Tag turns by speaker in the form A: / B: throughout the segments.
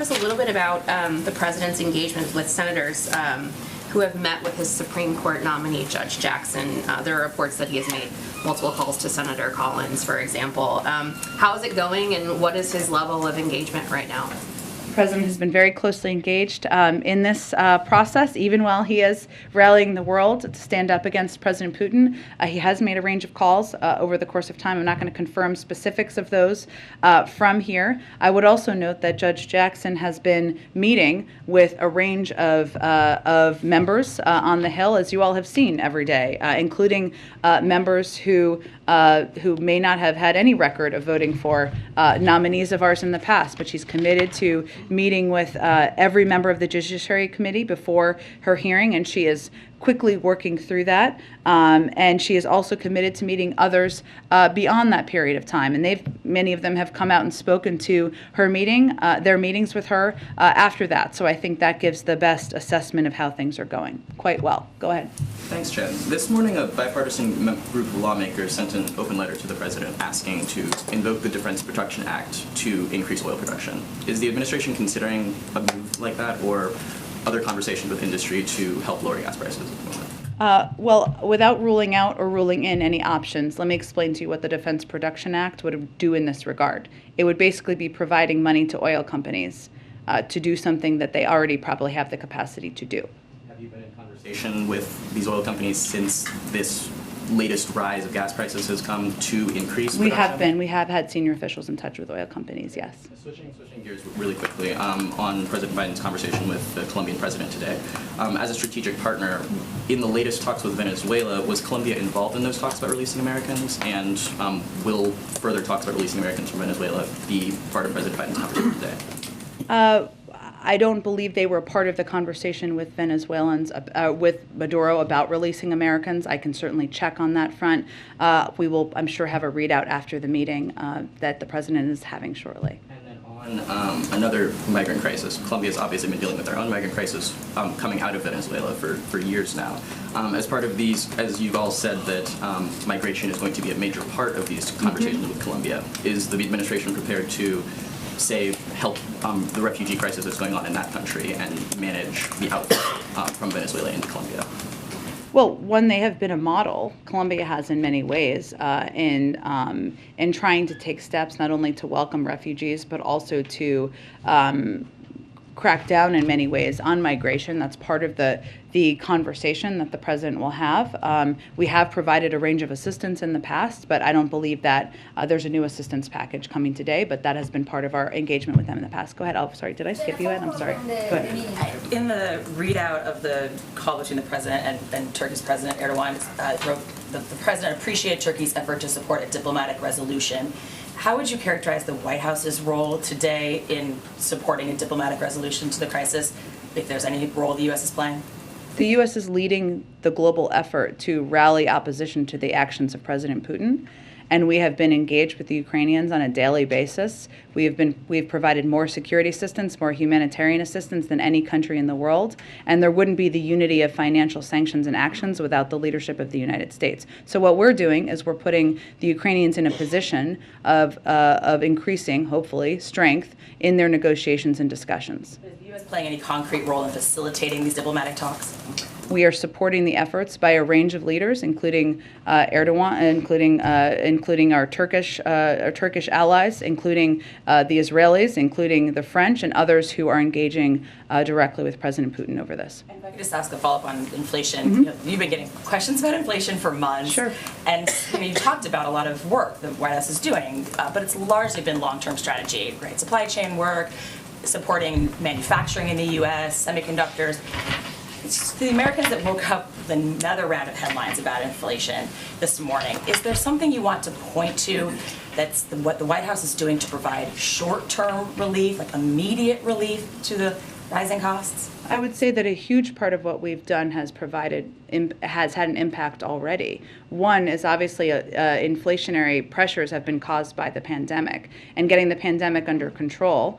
A: Us a little bit about the president's engagement with senators who have met with his Supreme Court nominee, Judge Jackson. There are reports that he has made multiple calls to Senator Collins, for example. How is it going, and what is his level of engagement right now?
B: The president has been very closely engaged in this process, even while he is rallying the world to stand up against President Putin. He has made a range of calls over the course of time. I'm not going to confirm specifics of those from here. I would also note that Judge Jackson has been meeting with a range of members on the Hill, as you all have seen every day, including members who may not have had any record of voting for nominees of ours in the past, but she's committed to meeting with every member of the Judiciary Committee before her hearing, and she is quickly working through that. And she is also committed to meeting others beyond that period of time. And many of them have come out and spoken to her their meetings with her after that. So I think that gives the best assessment of how things are going quite well. Go ahead.
C: Thanks, Jen. This morning, a bipartisan group of lawmakers sent an open letter to the president asking to invoke the Defense Production Act to increase oil production. Is the administration considering a move like that, or other conversations with industry to help lower gas prices at the moment?
B: Well, without ruling out or ruling in any options, let me explain to you what the Defense Production Act would do in this regard. It would basically be providing money to oil companies to do something that they already probably have the capacity to do.
C: Have you been in conversation with these oil companies since this latest rise of gas prices has come to increase production?
B: We have been. We have had senior officials in touch with oil companies, yes.
C: Switching gears really quickly on President Biden's conversation with the Colombian president today. As a strategic partner, in the latest talks with Venezuela, was Colombia involved in those talks about releasing Americans? And will further talks about releasing Americans from Venezuela be part of President Biden's conversation today?
B: I don't believe they were part of the conversation with Venezuelans, with Maduro about releasing Americans. I can certainly check on that front. We will, I'm sure, have a readout after the meeting that the president is having shortly.
C: And then on another migrant crisis, Colombia's obviously been dealing with their own migrant crisis coming out of Venezuela for years now. As part of these, as you've all said, that migration is going to be a major part of these conversations with Colombia. Is the administration prepared to help the refugee crisis that's going on in that country and manage the outflow from Venezuela into Colombia?
B: Well, one, they have been a model. Colombia has in many ways in trying to take steps not only to welcome refugees but also to crack down in many ways on migration. That's part of the conversation that the president will have. We have provided a range of assistance in the past, but I don't believe that there's a new assistance package coming today, but that has been part of our engagement with them in the past. Go ahead. Oh, sorry, did I skip you, Ed? I'm sorry. Go ahead.
D: In the readout of the call between the president and Turkey's President Erdogan, wrote that the president appreciated Turkey's effort to support a diplomatic resolution. How would you characterize the White House's role today in supporting a diplomatic resolution to the crisis, if there's any role the U.S. is playing?
B: The U.S. is leading the global effort to rally opposition to the actions of President Putin, and we have been engaged with the Ukrainians on a daily basis. We've provided more security assistance, more humanitarian assistance than any country in the world, and there wouldn't be the unity of financial sanctions and actions without the leadership of the United States. So what we're doing is we're putting the Ukrainians in a position of increasing, hopefully, strength in their negotiations and discussions.
D: Is the U.S. playing any concrete role in facilitating these diplomatic talks?
B: We are supporting the efforts by a range of leaders, including Erdogan, including our Turkish allies, including the Israelis, including the French, and others who are engaging directly with President Putin over this.
D: And if I could just ask a follow-up on inflation. You've been getting questions about inflation for months.
B: Sure.
D: And you've talked about a lot of work the White House is doing, but it's largely been long-term strategy, right? Supply chain work, supporting manufacturing in the U.S., semiconductors. It's the Americans that woke up with another round of headlines about inflation this morning. Is there something you want to point to that's what the White House is doing to provide short-term relief, like immediate relief to the rising costs?
B: I would say that a huge part of what we've done has had an impact already. One is obviously inflationary pressures have been caused by the pandemic, and getting the pandemic under control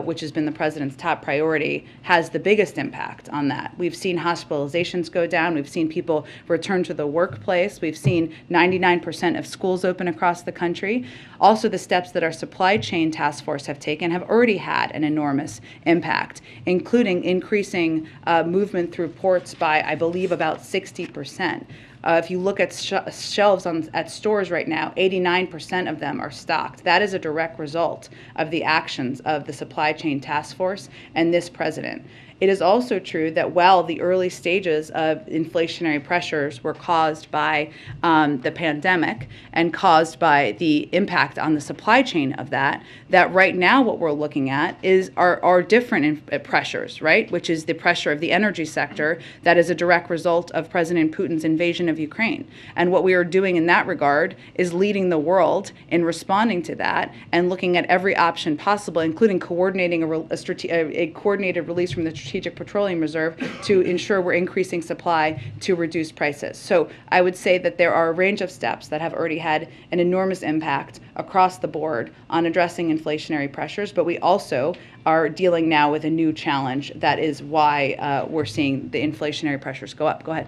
B: which has been the president's top priority, has the biggest impact on that. We've seen hospitalizations go down. We've seen people return to the workplace. We've seen 99% of schools open across the country. Also, the steps that our supply chain task force have taken have already had an enormous impact, including increasing movement through ports by, I believe, about 60%. If you look at shelves at stores right now, 89% of them are stocked. That is a direct result of the actions of the supply chain task force and this president. It is also true that while the early stages of inflationary pressures were caused by the pandemic and caused by the impact on the supply chain of that right now what we're looking at are different pressures, right? Which is the pressure of the energy sector that is a direct result of President Putin's invasion of Ukraine. And what we are doing in that regard is leading the world in responding to that and looking at every option possible, including coordinating a coordinated release from the Strategic Petroleum Reserve to ensure we're increasing supply to reduce prices. So I would say that there are a range of steps that have already had an enormous impact across the board on addressing inflationary pressures, but we also are dealing now with a new challenge that is why we're seeing the inflationary pressures go up. Go ahead.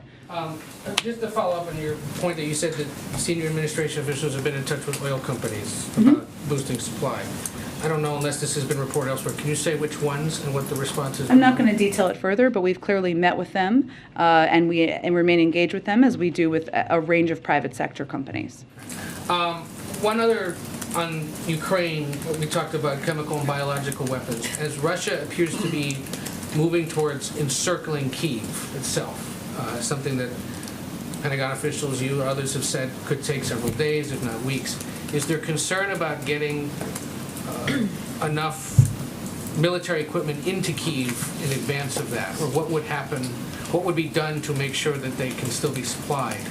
E: Just to follow up on your point that you said that senior administration officials have been in touch with oil companies about boosting supply. I don't know unless this has been reported elsewhere. Can you say which ones and what the response is?
B: I'm not going to detail it further, but we've clearly met with them and remain engaged with them as we do with a range of private sector companies.
E: One other on Ukraine, we talked about chemical and biological weapons. As Russia appears to be moving towards encircling Kyiv itself, something that Pentagon officials, you or others have said could take several days, if not weeks. Is there concern about getting enough military equipment into Kyiv in advance of that? Or what would happen, what would be done to make sure that they can still be supplied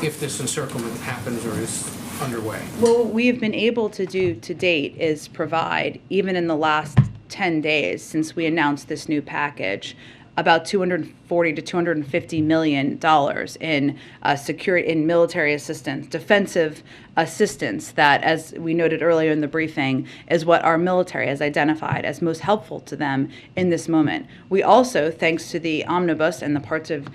E: if this encirclement happens or is underway?
B: Well, what we have been able to do to date is provide, even in the last 10 days since we announced this new package, about $240 to $250 million in military assistance, defensive assistance that, as we noted earlier in the briefing, is what our military has identified as most helpful to them in this moment. We also, thanks to the omnibus and the parts of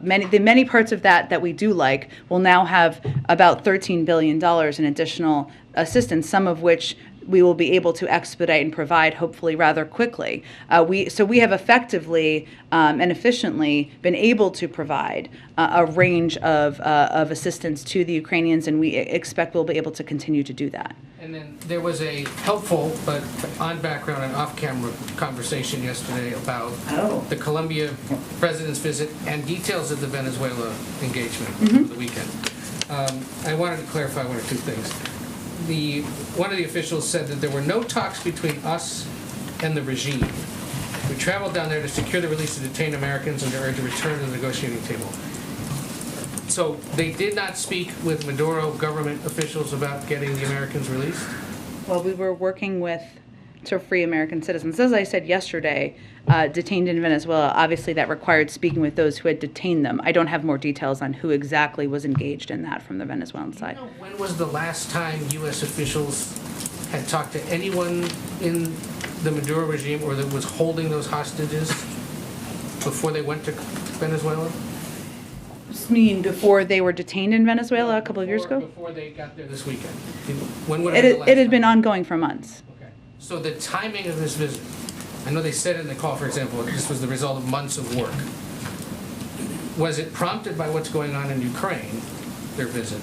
B: many parts of that we do like, will now have about $13 billion in additional assistance, some of which we will be able to expedite and provide hopefully rather quickly. We have effectively and efficiently been able to provide a range of assistance to the Ukrainians, and we expect we'll be able to continue to do that.
E: And then there was a helpful but on background and off-camera conversation yesterday about the Colombia president's visit and details of the Venezuela engagement over the weekend. I wanted to clarify one or two things. One of the officials said that there were no talks between us and the regime. We traveled down there to secure the release of detained Americans and to urge a return to the negotiating table. So they did not speak with Maduro government officials about getting the Americans released?
B: Well, we were working to free American citizens. As I said yesterday, detained in Venezuela, obviously that required speaking with those who had detained them. I don't have more details on who exactly was engaged in that from the Venezuelan side.
E: You know, when was the last time U.S. officials had talked to anyone in the Maduro regime or that was holding those hostages before they went to Venezuela?
B: You mean before they were detained in Venezuela a couple of years ago?
E: Before they got there this weekend. When would
B: It had been ongoing for months.
E: Okay. So the timing of this visit, I know they said in the call, for example, this was the result of months of work. Was it prompted by what's going on in Ukraine, their visit,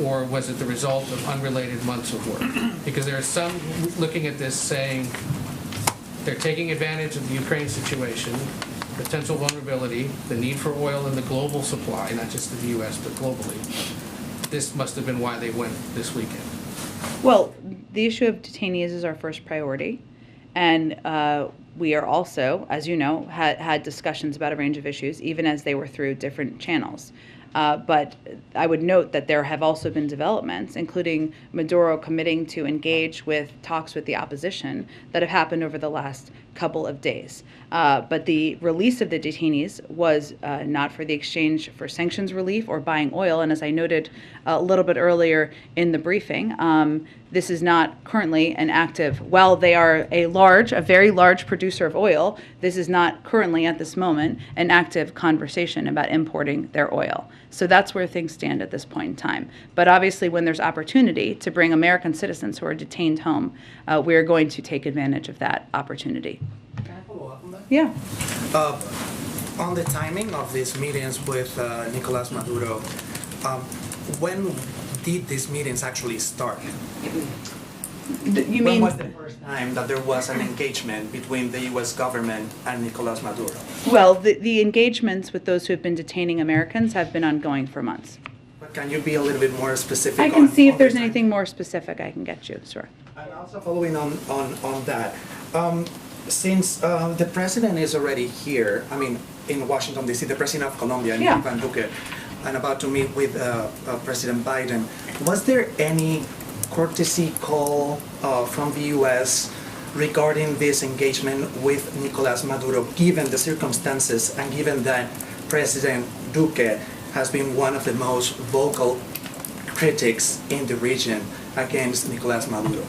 E: or was it the result of unrelated months of work? Because there are some looking at this saying they're taking advantage of the Ukraine situation, potential vulnerability, the need for oil in the global supply, not just in the U.S., but globally. This must have been why they went this weekend.
B: Well, the issue of detainees is our first priority. And we are also, as you know, had discussions about a range of issues, even as they were through different channels. But I would note that there have also been developments, including Maduro committing to engage with talks with the opposition that have happened over the last couple of days. But the release of the detainees was not for the exchange for sanctions relief or buying oil. And as I noted a little bit earlier in the briefing, this is not currently an active, while they are a very large producer of oil, this is not currently at this moment an active conversation about importing their oil. So that's where things stand at this point in time. But obviously, when there's opportunity to bring American citizens who are detained home, we're going to take advantage of that opportunity.
F: Can I follow up on that?
B: Yeah.
F: On the timing of these meetings with Nicolas Maduro, when did these meetings actually start?
B: You
F: When
B: mean?
F: was the first time that there was an engagement between the U.S. government and Nicolas Maduro?
B: Well, the engagements with those who have been detaining Americans have been ongoing for months.
F: But can you be a little bit more specific?
B: I can see if
F: on
B: there's
F: the time?
B: anything more specific I can get you, sure.
F: And also following on that, since the president is already here, I mean, in Washington, D.C., the president of Colombia,
B: Yeah.
F: Ivan Duque, and about to meet with President Biden, was there any courtesy call from the U.S. regarding this engagement with Nicolas Maduro, given the circumstances and given that President Duque has been one of the most vocal critics in the region against Nicolas Maduro?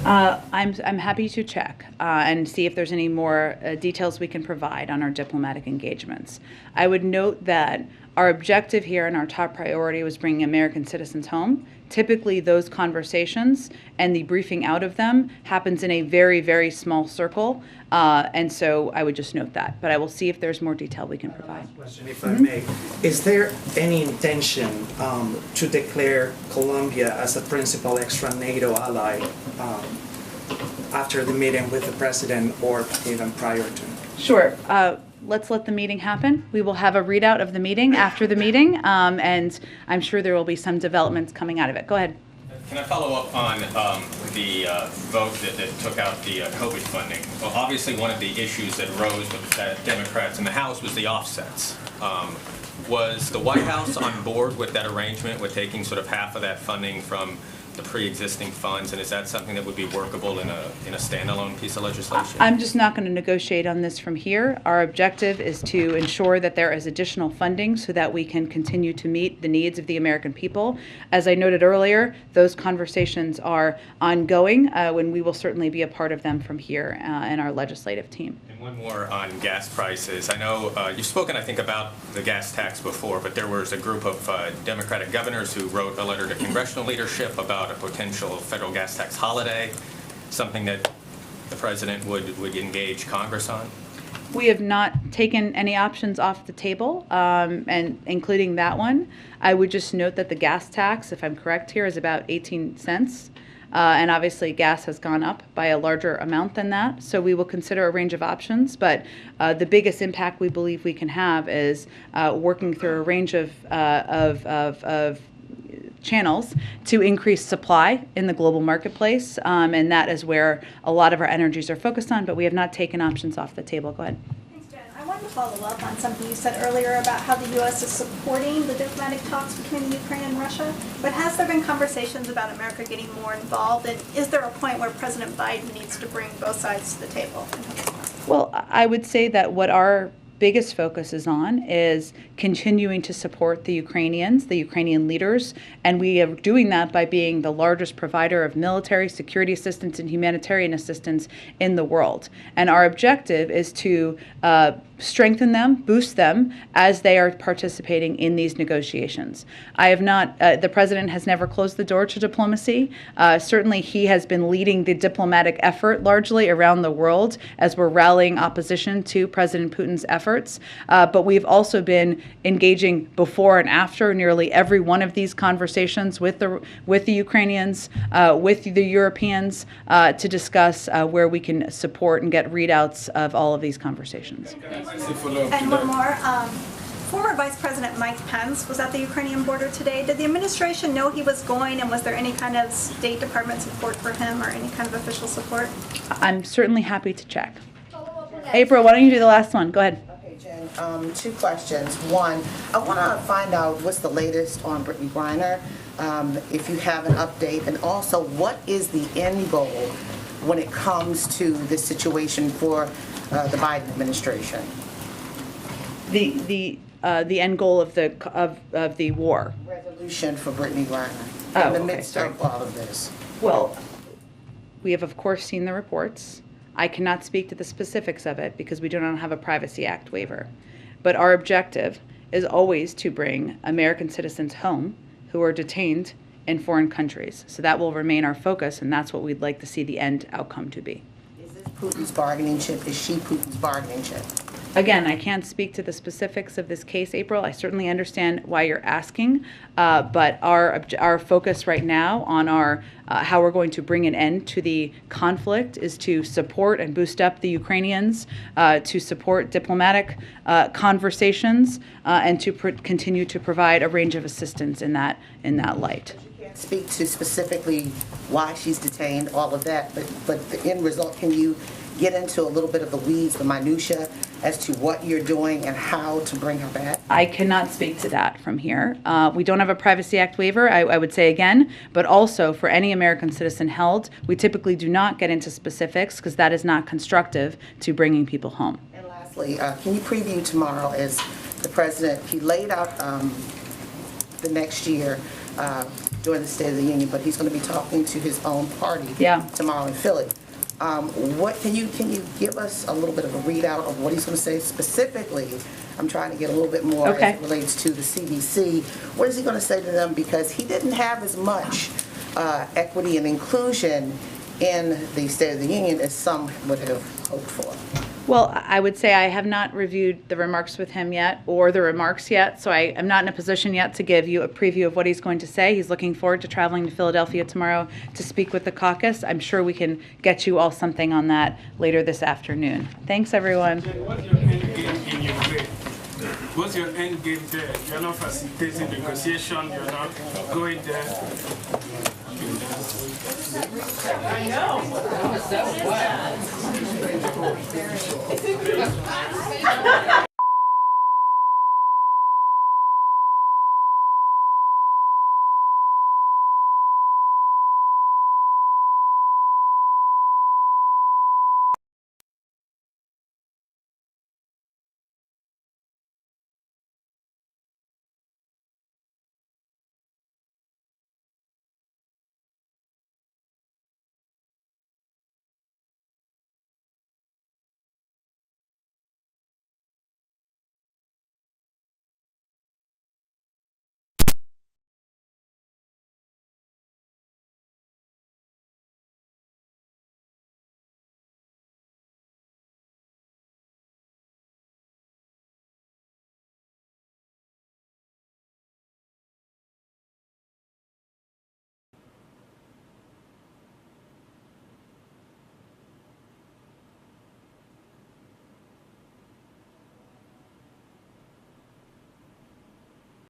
B: I'm happy to check and see if there's any more details we can provide on our diplomatic engagements. I would note that our objective here and our top priority was bringing American citizens home. Typically, those conversations and the briefing out of them happens in a very, very small circle, and so I would just note that. But I will see if there's more detail we can provide.
F: Question, if I may. Is there any intention to declare Colombia as a principal extra NATO ally after the meeting with the president or even prior to?
B: Sure. Let's let the meeting happen. We will have a readout of the meeting after the meeting, and I'm sure there will be some developments coming out of it. Go ahead.
G: Can I follow up on the vote that took out the COVID funding? Well, obviously, one of the issues that rose with the Democrats in the House was the offsets. Was the White House on board with that arrangement, with taking sort of half of that funding from the pre-existing funds, and is that something that would be workable in a standalone piece of legislation?
B: I'm just not going to negotiate on this from here. Our objective is to ensure that there is additional funding so that we can continue to meet the needs of the American people. As I noted earlier, those conversations are ongoing, when we will certainly be a part of them from here in our legislative team.
G: And one more on gas prices. I know you've spoken, I think, about the gas tax before, but there was a group of Democratic governors who wrote a letter to congressional leadership about a potential federal gas tax holiday, something that the president would engage Congress on?
B: We have not taken any options off the table, and including that one. I would just note that the gas tax, if I'm correct here, is about 18 cents. And obviously gas has gone up by a larger amount than that. So we will consider a range of options, but the biggest impact we believe we can have is working through a range of channels to increase supply in the global marketplace, and that is where a lot of our energies are focused on, but we have not taken options off the table. Go ahead.
H: Thanks, Jen. I wanted to follow up on something you said earlier about how the U.S. is supporting the diplomatic talks between the Ukraine and Russia, but has there been conversations about America getting more involved, and is there a point where President Biden needs to bring both sides to the table?
B: Well, I would say that what our biggest focus is on is continuing to support the Ukrainians, the Ukrainian leaders, and we are doing that by being the largest provider of military, security assistance, and humanitarian assistance in the world. And our objective is to strengthen them, boost them as they are participating in these negotiations. I have not, the president has never closed the door to diplomacy. Certainly he has been leading the diplomatic effort largely around the world as we're rallying opposition to President Putin's efforts. But we've also been engaging before and after nearly every one of these conversations with the Ukrainians, with the Europeans, to discuss where we can support and get readouts of all of these conversations.
H: And one more. Former Vice President Mike Pence was at the Ukrainian border today. Did the administration know he was going, and was there any kind of State Department support for him or any kind of official support?
B: I'm certainly happy to check. April, why don't you do the last one? Go ahead.
I: Okay, Jen, two questions. One, I want to find out what's the latest on Brittany Griner, if you have an update, and also what is the end goal when it comes to this situation for the Biden administration?
B: The end goal of the war.
I: Resolution for Brittany Griner in the midst of all of this.
B: Well, we have, of course, seen the reports. I cannot speak to the specifics of it because we do not have a Privacy Act waiver. But our objective is always to bring American citizens home who are detained in foreign countries. So that will remain our focus, and that's what we'd like to see the end outcome to be.
I: Is this Putin's bargaining chip? Is she Putin's bargaining chip?
B: Again, I can't speak to the specifics of this case, April. I certainly understand why you're asking, but our focus right now on our how we're going to bring an end to the conflict is to support and boost up the Ukrainians, to support diplomatic conversations, and to continue to provide a range of assistance in that light.
I: Speak to specifically why she's detained, all of that, but the end result, can you get into a little bit of the weeds, the minutia, as to what you're doing and how to bring her back?
B: I cannot speak to that from here. We don't have a Privacy Act waiver, I would say again, but also for any American citizen held, we typically do not get into specifics because that is not constructive to bringing people home.
I: And lastly, can you preview tomorrow as the president, he laid out the next year during the State of the Union, but he's going to be talking to his own party tomorrow in Philly. What can you give us a little bit of a readout of what he's going to say specifically? I'm trying to get a little bit more as it relates to the CDC. What is he going to say to them? Because he didn't have as much equity and inclusion in the State of the Union as some would have hoped for.
B: Well, I would say I have not reviewed the remarks with him yet or the remarks yet, so I am not in a position yet to give you a preview of what he's going to say. He's looking forward to traveling to Philadelphia tomorrow to speak with the caucus. I'm sure we can get you all something on that later this afternoon. Thanks, everyone.
J: What's your end game in Ukraine? What's your end game there? You're not facilitating negotiation, you're not going there. I know.